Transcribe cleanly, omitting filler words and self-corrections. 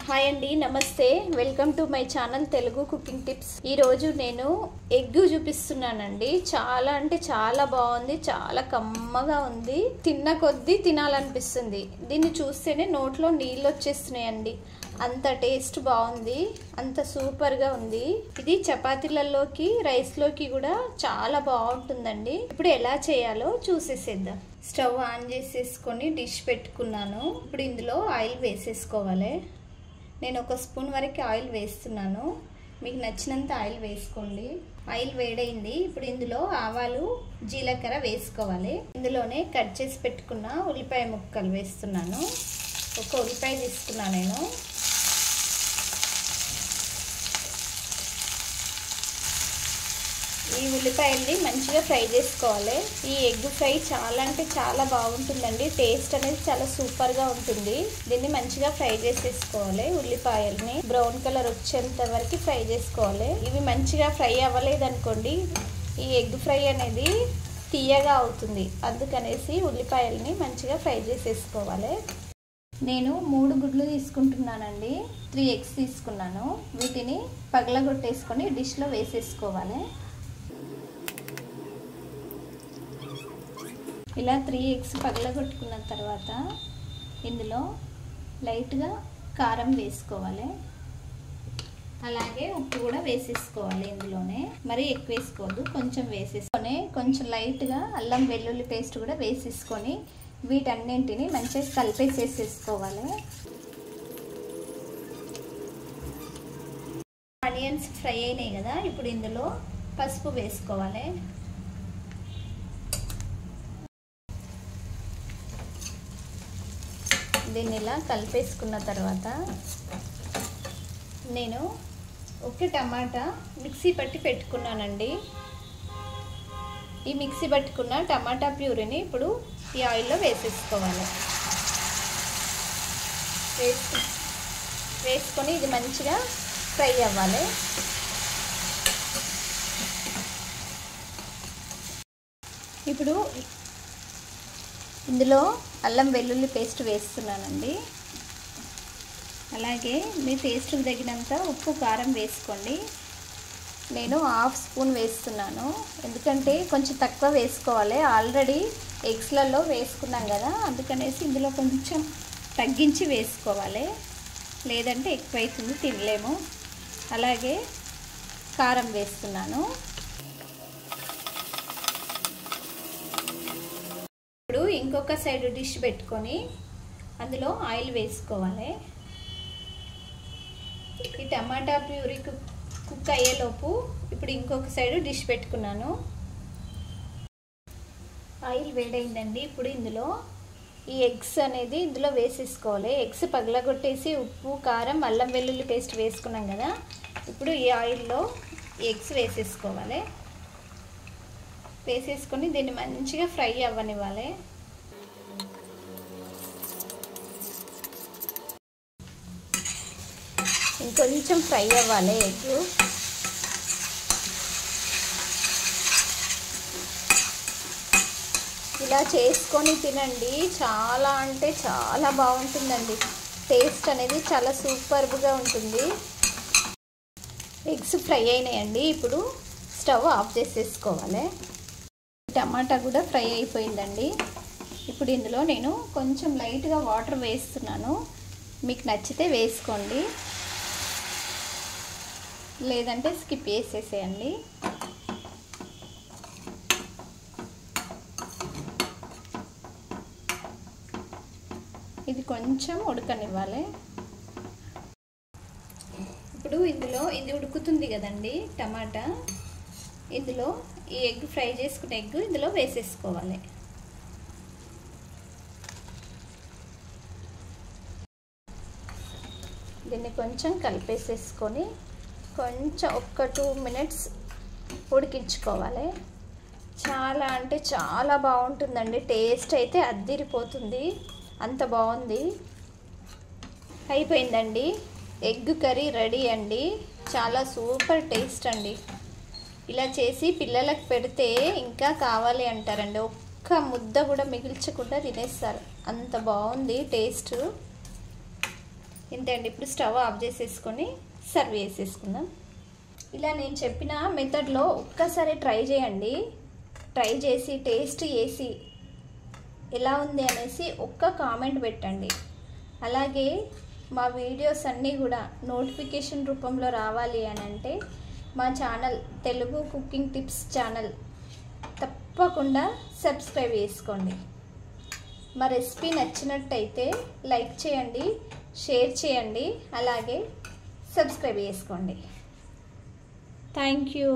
Hi అండి, నమస్తే. Welcome to my channel Telugu cooking tips. ఈ రోజు నేను ఎగ్ చూపిస్తున్నానండి. చాలా అంటే చాలా బాగుంది, చాలా కమ్మగా ఉంది. తిన్న కొద్దీ తినాలనిపిస్తుంది. దీన్ని చూస్తేనే నోట్లో నీళ్ళు వచ్చేస్తున్నాయండి. అంత టేస్ట్ బాగుంది, అంత సూపర్గా ఉంది. ఇది చపాతీలలోకి రైస్లోకి కూడా చాలా బాగుంటుందండి. ఇప్పుడు ఎలా చేయాలో చూసేసేద్దాం. స్టవ్ ఆన్ చేసేసుకొని డిష్ పెట్టుకున్నాను. ఇప్పుడు ఇందులో ఆయిల్ వేసేసుకోవాలి. నేను 1 స్పూన్ వరకు ఆయిల్ వేస్తున్నాను. మీకు నచ్చినంత ఆయిల్ వేసుకోండి. ఆయిల్ వేడైంది. ఇప్పుడు ఇందులో ఆవాలు, జీలకర్ర వేసుకోవాలి. ఇందులోనే కట్ చేసి పెట్టుకున్న ఉల్లిపాయ ముక్కలు వేస్తున్నాను. 1 ఉల్లిపాయ తీసుకున్నాను నేను. ఈ ఉల్లిపాయల్ని మంచిగా ఫ్రై చేసుకోవాలి. ఈ ఎగ్ ఫ్రై చాలా అంటే చాలా బాగుంటుందండి. టేస్ట్ అనేది చాలా సూపర్గా ఉంటుంది. దీన్ని మంచిగా ఫ్రై చేసేసుకోవాలి. ఉల్లిపాయల్ని బ్రౌన్ కలర్ వచ్చేంత వరకు ఫ్రై చేసుకోవాలి. ఇవి మంచిగా ఫ్రై అవ్వలేదనుకోండి, ఈ ఎగ్ ఫ్రై అనేది తీయగా అవుతుంది. అందుకనేసి ఉల్లిపాయల్ని మంచిగా ఫ్రై చేసేసుకోవాలి. నేను 3 గుడ్లు తీసుకుంటున్నానండి. 3 ఎగ్స్ తీసుకున్నాను. వీటిని పగలగొట్టేసుకొని డిష్లో వేసేసుకోవాలి. ఇలా 3 ఎగ్స్ పగలగొట్టుకున్న తర్వాత ఇందులో లైట్గా కారం వేసుకోవాలి. అలాగే ఉప్పు కూడా వేసేసుకోవాలి. ఇందులోనే మరి ఎక్కువ వేసుకోవద్దు, కొంచెం వేసేసుకొని కొంచెం లైట్గా అల్లం వెల్లుల్లి పేస్ట్ కూడా వేసేసుకొని వీటన్నింటిని మంచిగా కలిపేసేసుకోవాలి. ఆనియన్స్ ఫ్రై అయినాయి కదా, ఇప్పుడు ఇందులో పసుపు వేసుకోవాలి. దీన్ని ఇలా కలిపేసుకున్న తర్వాత నేను 1 టమాటా మిక్సీ పట్టి పెట్టుకున్నానండి. ఈ మిక్సీ పట్టుకున్న టమాటా ప్యూరీని ఇప్పుడు ఈ ఆయిల్లో వేసేసుకోవాలి. వేసుకొని ఇది మంచిగా ఫ్రై అవ్వాలి. ఇప్పుడు ఇందులో అల్లం వెల్లుల్లి పేస్ట్ వేస్తున్నానండి. అలాగే మీ టేస్ట్కి తగినంత ఉప్పు కారం వేసుకోండి. నేను 1/2 స్పూన్ వేస్తున్నాను, ఎందుకంటే కొంచెం తక్కువ వేసుకోవాలి. ఆల్రెడీ ఎగ్స్లలో వేసుకున్నాం కదా, అందుకనేసి ఇందులో కొంచెం తగ్గించి వేసుకోవాలి, లేదంటే ఎక్కువ అవుతుంది, తినలేము. అలాగే కారం వేస్తున్నాను. ఇప్పుడు ఇంకొక సైడ్ డిష్ పెట్టుకొని అందులో ఆయిల్ వేసుకోవాలి. ఈ టమాటా ప్యూరీ కుక్ అయ్యేలోపు ఇప్పుడు ఇంకొక సైడ్ డిష్ పెట్టుకున్నాను. ఆయిల్ వేడైందండి. ఇప్పుడు ఇందులో ఈ ఎగ్స్ అనేది ఇందులో వేసేసుకోవాలి. ఎగ్స్ పగలగొట్టేసి ఉప్పు కారం అల్లం వెల్లుల్లి పేస్ట్ వేసుకున్నాం కదా, ఇప్పుడు ఈ ఆయిల్లో ఎగ్స్ వేసేసుకోవాలి. వేసేసుకొని దీన్ని మంచిగా ఫ్రై అవ్వనివ్వాలి. ఇంకొంచెం ఫ్రై అవ్వాలి ఎగ్. ఇలా చేసుకొని తినండి, చాలా అంటే చాలా బాగుంటుందండి. టేస్ట్ అనేది చాలా సూపర్గా ఉంటుంది. ఎగ్స్ ఫ్రై అయినాయండి. ఇప్పుడు స్టవ్ ఆఫ్ చేసేసుకోవాలి. టమాటా కూడా ఫ్రై అయిపోయిందండి. ఇప్పుడు ఇందులో నేను కొంచెం లైట్గా వాటర్ వేస్తున్నాను. మీకు నచ్చితే వేసుకోండి, లేదంటే స్కిప్ చేసేసేయండి. ఇది కొంచెం ఉడకనివ్వాలి. ఇప్పుడు ఇందులో ఇది ఉడుకుతుంది కదండి టమాటా, ఇందులో ఈ ఎగ్ ఫ్రై చేసుకున్న ఎగ్ ఇందులో వేసేసుకోవాలి. దీన్ని కొంచెం కలిపేసేసుకొని కొంచెం 1-2 మినిట్స్ ఉడికించుకోవాలి. చాలా అంటే చాలా బాగుంటుందండి. టేస్ట్ అయితే అద్దిరిపోతుంది, అంత బాగుంది. అయిపోయిందండి, ఎగ్ కర్రీ రెడీ అండి. చాలా సూపర్ టేస్ట్ అండి. ఇలా చేసి పిల్లలకు పెడితే ఇంకా కావాలి అంటారండి. ఒక్క ముద్ద కూడా మిగిల్చకుండా తినేస్తారు, అంత బాగుంది టేస్ట్. ఇంతే అండి. ఇప్పుడు స్టవ్ ఆఫ్ చేసేసుకొని సర్వ్ చేసేసుకుందాం. ఇలా నేను చెప్పిన మెథడ్లో ఒక్కసారి ట్రై చేయండి. ట్రై చేసి టేస్ట్ చేసి ఎలా ఉంది అనేసి ఒక్క కామెంట్ పెట్టండి. అలాగే మా వీడియోస్ అన్నీ కూడా నోటిఫికేషన్ రూపంలో రావాలి అని అంటే మా channel Telugu cooking tips channel తప్పకుండా సబ్స్క్రైబ్ చేసుకోండి. మా రెసిపీ నచ్చినట్టయితే లైక్ చేయండి, షేర్ చేయండి, అలాగే సబ్స్క్రైబ్ చేసుకోండి. Thank you.